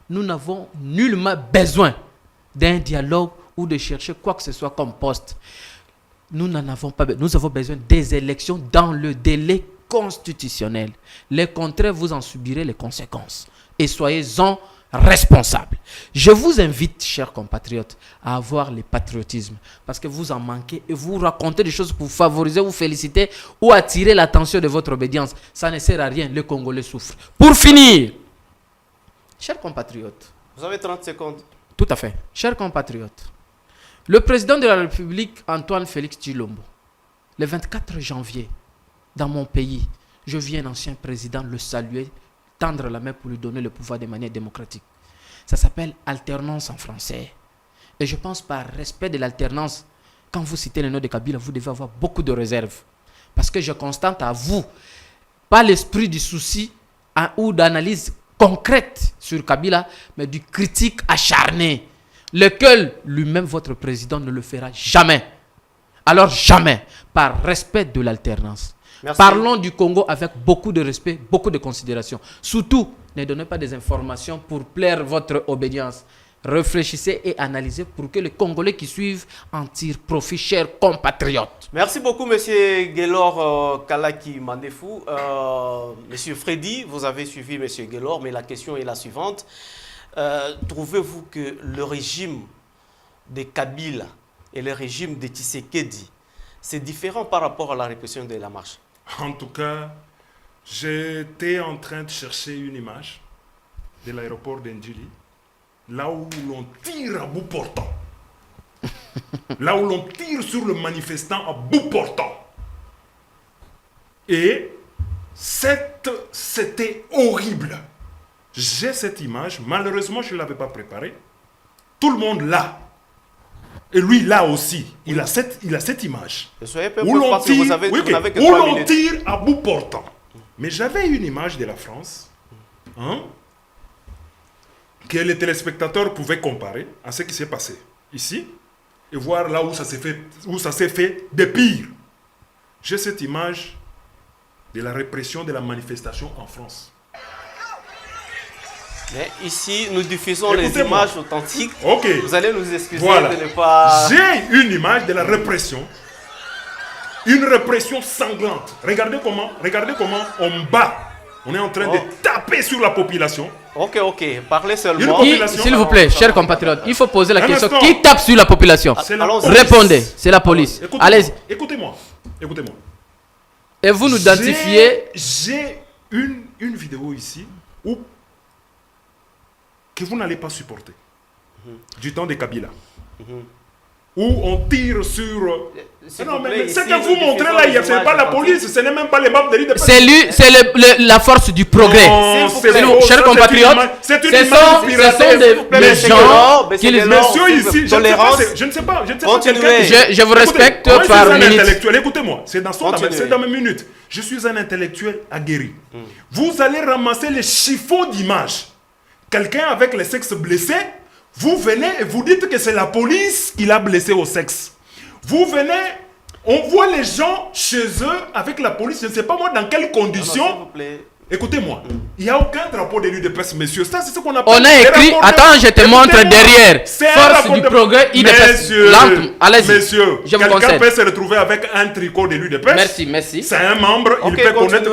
Speaker 2: Nous n'avons nullement besoin d'un dialogue ou de chercher quoi que ce soit comme poste. Nous n'en avons pas besoin. Nous avons besoin des élections dans le délai constitutionnel. Les contraires, vous en subirez les conséquences. Et soyez-en responsables. Je vous invite, chers compatriotes, à avoir le patriotisme. Parce que vous en manquez et vous racontez des choses pour favoriser, vous féliciter ou attirer l'attention de votre obédience. Ça ne sert à rien. Les Congolais souffrent. Pour finir, chers compatriotes.
Speaker 1: Vous avez 30 secondes.
Speaker 2: Tout à fait. Chers compatriotes, le président de la République, Antoine Félix Tshilombo, le 24 janvier, dans mon pays, je vis un ancien président le saluer, tendre la main pour lui donner le pouvoir de manière démocratique. Ça s'appelle alternance en français. Et je pense par respect de l'alternance, quand vous citez le nom de Kabila, vous devez avoir beaucoup de réserves. Parce que je constate à vous, pas l'esprit du souci ou d'analyse concrète sur Kabila, mais du critique acharné, lequel lui-même votre président ne le fera jamais. Alors jamais, par respect de l'alternance.
Speaker 1: Merci.
Speaker 2: Parlons du Congo avec beaucoup de respect, beaucoup de considération. Surtout, ne donnez pas des informations pour plaire votre obédience. Réfléchissez et analysez pour que les Congolais qui suivent en tirent profit, chers compatriotes.
Speaker 1: Merci beaucoup, M. Guélor Kalaki Mandefou. M. Freddy, vous avez suivi M. Guélor, mais la question est la suivante. Trouvez-vous que le régime de Kabila et le régime de Tshisekedi, c'est différent par rapport à la répression de la marche?
Speaker 3: En tout cas, j'étais en train de chercher une image de l'aéroport d'Ndjili, là où l'on tire à bout portant. Là où l'on tire sur le manifestant à bout portant. Et c'était horrible. J'ai cette image, malheureusement je ne l'avais pas préparée. Tout le monde l'a. Et lui là aussi, il a cette image. Où l'on tire à bout portant. Mais j'avais une image de la France, que les téléspectateurs pouvaient comparer à ce qui s'est passé ici, et voir là où ça s'est fait de pire. J'ai cette image de la répression de la manifestation en France.
Speaker 1: Mais ici, nous diffusons les images authentiques.
Speaker 3: Ok.
Speaker 1: Vous allez nous excuser
Speaker 3: Voilà.
Speaker 1: de ne pas...
Speaker 3: J'ai une image de la répression. Une répression sanglante. Regardez comment on bat. On est en train de taper sur la population.
Speaker 1: Ok. Parlez seulement.
Speaker 2: S'il vous plaît, chers compatriotes, il faut poser la question.
Speaker 3: instant.
Speaker 2: Qui tape sur la population?
Speaker 3: C'est la
Speaker 1: Allons-y.
Speaker 3: police.
Speaker 2: Répondez, c'est la police.
Speaker 3: Écoutez-moi.
Speaker 2: Allez-y.
Speaker 3: Écoutez-moi.
Speaker 2: Et vous nous identifiez.
Speaker 3: J'ai une vidéo ici que vous n'allez pas supporter. Du temps de Kabila. Où on tire sur... Non, mais ce que vous montrez là, ce n'est pas la police, ce n'est même pas les membres de l'IDP.
Speaker 2: C'est la force du progrès.
Speaker 3: Non,
Speaker 1: S'il
Speaker 3: c'est
Speaker 1: vous
Speaker 3: faux,
Speaker 1: plaît.
Speaker 2: Chers
Speaker 3: ça,
Speaker 2: compatriotes,
Speaker 3: c'est une
Speaker 2: ce
Speaker 3: image
Speaker 2: sont
Speaker 3: piratée.
Speaker 2: des gens qui les...
Speaker 3: Monsieur ici, je ne sais pas
Speaker 1: Continuez.
Speaker 3: quelqu'un qui-
Speaker 2: Je vous respecte
Speaker 3: Écoutez, moi,
Speaker 2: par
Speaker 3: je suis un
Speaker 2: minute.
Speaker 3: intellectuel, écoutez-moi, c'est
Speaker 1: Continuez.
Speaker 3: dans mes minutes. Je suis un intellectuel aguerri. Vous allez ramasser les chiffons d'images. Quelqu'un avec le sexe blessé, vous venez et vous dites que c'est la police qui l'a blessé au sexe. Vous venez, on voit les gens chez eux avec la police, je ne sais pas moi dans quelles
Speaker 1: S'il vous
Speaker 3: conditions.
Speaker 1: plaît.
Speaker 3: Écoutez-moi, il n'y a aucun drapeau de l'UDPS, messieurs. Ça, c'est ce qu'on appelle.
Speaker 2: On a écrit, attends, je te montre derrière. Force du progrès, UDPS. Allez-y.
Speaker 3: Messieurs,
Speaker 2: je vous
Speaker 3: quelqu'un
Speaker 2: concède.
Speaker 3: peut se retrouver avec un tricot de l'UDPS.
Speaker 2: Merci.
Speaker 3: C'est un membre, il peut commettre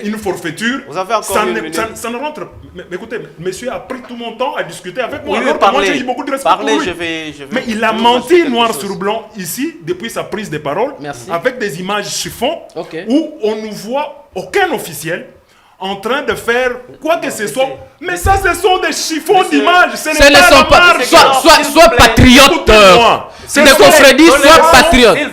Speaker 3: une forfaiture.
Speaker 1: Vous avez encore une minute.
Speaker 3: Ça ne rentre. Mais écoutez, monsieur a pris tout mon temps à discuter avec moi.
Speaker 1: Oui,
Speaker 3: Alors, moi, j'ai eu beaucoup de respect pour lui.
Speaker 1: je vais
Speaker 3: Mais il a menti noir sur blanc ici, depuis sa prise de parole, avec des images chiffons, où on ne voit aucun officiel en train de faire quoi que ce soit. Mais ça, ce sont des chiffons d'images. Ce n'est pas la marche.
Speaker 2: Soit patriote. C'est des confréries, soit patriote. Et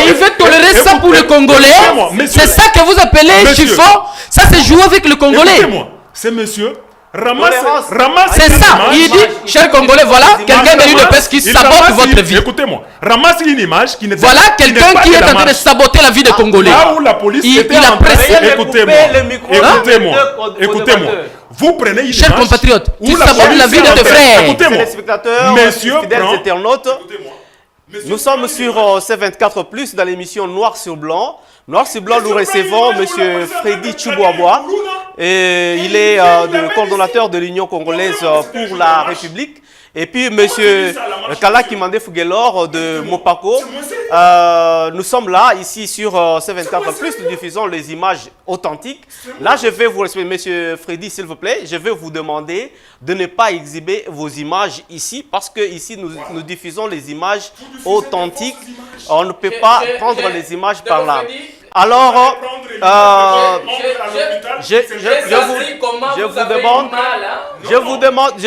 Speaker 2: il veut tolérer ça pour le Congolais. C'est ça que vous appelez chiffon. Ça, c'est jouer avec le Congolais.
Speaker 3: Écoutez-moi, c'est monsieur ramasse.
Speaker 2: C'est ça. Il dit, cher Congolais, voilà quelqu'un de l'UDPS qui sabote votre vie.
Speaker 3: Écoutez-moi, ramasse une image qui n'est
Speaker 2: Voilà quelqu'un qui est en train de saboter la vie des Congolais.
Speaker 3: Là où la police était en train. Écoutez-moi. Vous prenez une
Speaker 2: cher
Speaker 3: image.
Speaker 2: Compatriote, tu sabotes la vie de tes frères.
Speaker 3: Écoutez-moi.
Speaker 1: Téléspectateurs,
Speaker 3: Monsieur
Speaker 1: fidèles
Speaker 3: prend.
Speaker 1: internautes, nous sommes sur C24+, dans l'émission Noir sur Blanc. Noir sur Blanc, nous recevons M. Freddy Tshibouabwa. Et il est le coordonnateur de l'Union congolaise pour la République. Et puis M. Kalaki Mandé Fougelor de Mopako. Nous sommes là, ici sur C24+, nous diffusons les images authentiques. Là, je vais vous respecter, M. Freddy, s'il vous plaît, je vais vous demander de ne pas exhiber vos images ici, parce que ici, nous diffusons les images authentiques. On ne peut pas prendre les images par là. Alors, je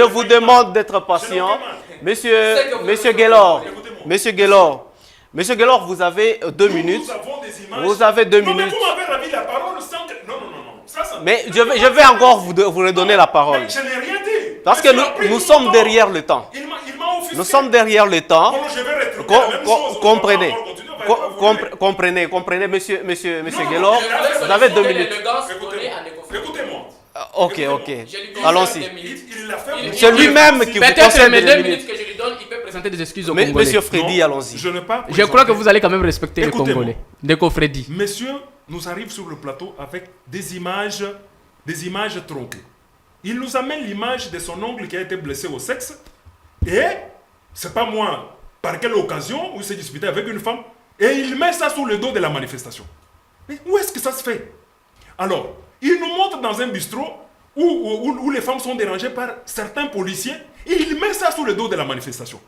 Speaker 1: vous demande d'être patient. Monsieur Gelor, vous avez 2 minutes. Vous avez 2 minutes. Mais je vais encore vous redonner la parole. Parce que nous sommes derrière le temps. Nous sommes derrière le temps. Comprenez, monsieur Gelor, vous avez 2 minutes.
Speaker 3: Écoutez-moi.
Speaker 1: Ok. Allons-y. C'est lui-même qui vous concède les 2 minutes.
Speaker 2: Que je lui donne, il peut présenter des excuses aux Congolais.
Speaker 1: Monsieur Freddy, allons-y.
Speaker 2: Je crois que vous allez quand même respecter les Congolais. Déco Freddy.
Speaker 3: Monsieur nous arrive sur le plateau avec des images tronquées. Il nous amène l'image de son oncle qui a été blessé au sexe. Et, c'est pas moi, par quelle occasion, où il s'est disputé avec une femme. Et il met ça sous le dos de la manifestation. Mais où est-ce que ça se fait? Alors, il nous montre dans un bistrot où les femmes sont dérangées par certains policiers et il met ça sous le dos de la manifestation.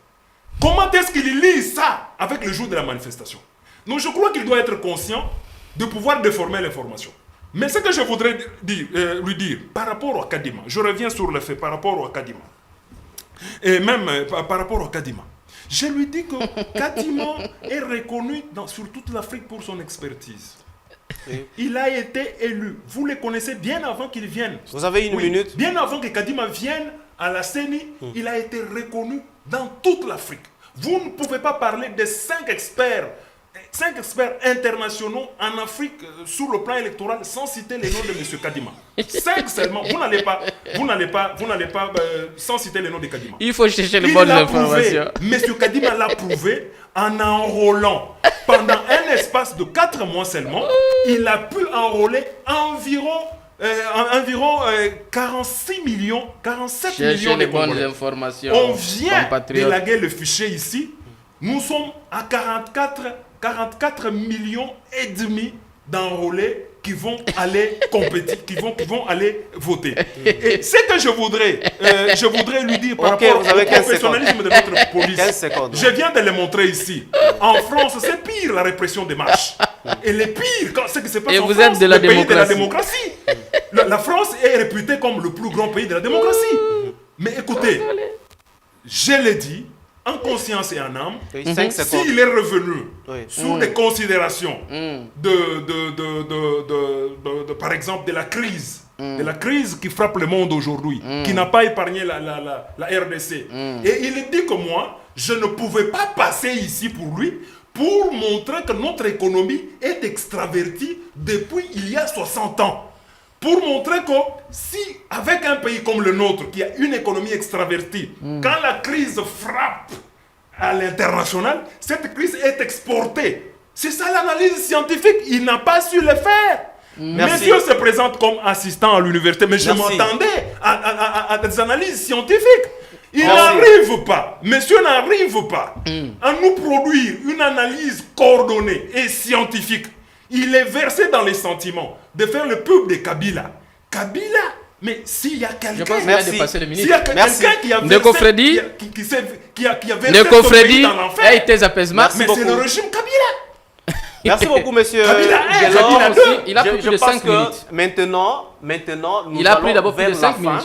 Speaker 3: Comment est-ce qu'il lit ça avec le jour de la manifestation? Donc je crois qu'il doit être conscient de pouvoir déformer l'information. Mais ce que je voudrais lui dire par rapport à Kadima, je reviens sur le fait par rapport à Kadima, et même par rapport à Kadima. Je lui dis que Kadima est reconnu sur toute l'Afrique pour son expertise. Il a été élu. Vous le connaissez bien avant qu'il vienne.
Speaker 1: Vous avez une minute.
Speaker 3: Bien avant que Kadima vienne à la CENI, il a été reconnu dans toute l'Afrique. Vous ne pouvez pas parler de 5 experts internationaux en Afrique sur le plan électoral sans citer les noms de M. Kadima. 5 seulement. Vous n'allez pas sans citer les noms de Kadima.
Speaker 2: Il faut chercher les bonnes informations.
Speaker 3: M. Kadima l'a prouvé en enrôlant. Pendant un espace de 4 mois seulement, il a pu enrôler environ 46 millions, 47 millions de Congolais. On vient d'élaguer le fichier ici. Nous sommes à 44 millions et demi d'enrôlés qui vont aller compétir, qui vont aller voter. Et ce que je voudrais lui dire par rapport au professionnalisme de notre police, je viens de le montrer ici. En France, c'est pire la répression des marches. Et le pire, ce qui se passe en France, c'est le pays de la démocratie. La France est réputée comme le plus grand pays de la démocratie. Mais écoutez, je l'ai dit, en conscience et en âme, s'il est revenu sur des considérations par exemple, de la crise qui frappe le monde aujourd'hui, qui n'a pas épargné la RDC. Et il dit que moi, je ne pouvais pas passer ici pour lui, pour montrer que notre économie est extravertie depuis il y a 60 ans. Pour montrer que si, avec un pays comme le nôtre, qui a une économie extravertie, quand la crise frappe à l'international, cette crise est exportée. C'est ça l'analyse scientifique. Il n'a pas su le faire.
Speaker 1: Merci.
Speaker 3: Monsieur se présente comme assistant à l'université, mais je
Speaker 1: Merci.
Speaker 3: m'attendais à des analyses scientifiques. Il
Speaker 1: Merci.
Speaker 3: n'arrive pas, monsieur n'arrive pas à nous produire une analyse coordonnée et scientifique. Il est versé dans les sentiments de faire le peuple de Kabila. Kabila, mais s'il y a
Speaker 2: Je
Speaker 3: quelqu'un...
Speaker 2: pense qu'il a dépassé le
Speaker 3: S'il
Speaker 2: ministre.
Speaker 3: y a quelqu'un qui a
Speaker 2: Ndeko Freddy,
Speaker 3: qui a versé
Speaker 2: Neko
Speaker 3: son pays
Speaker 2: Freddy,
Speaker 3: dans l'enfer,
Speaker 2: hey, tes apaisement.
Speaker 1: Merci
Speaker 3: mais c'est
Speaker 1: beaucoup.
Speaker 3: le régime Kabila.
Speaker 1: Merci beaucoup, monsieur
Speaker 3: Kabila un,
Speaker 1: Delors.
Speaker 3: Kabila deux.
Speaker 2: Il a pris
Speaker 1: Je
Speaker 2: plus de
Speaker 1: pense
Speaker 2: 5
Speaker 1: que
Speaker 2: minutes.
Speaker 1: Maintenant, nous
Speaker 2: Il a
Speaker 1: allons
Speaker 2: pris d'abord plus
Speaker 1: vers
Speaker 2: de
Speaker 1: la
Speaker 2: 5
Speaker 1: fin.
Speaker 2: minutes.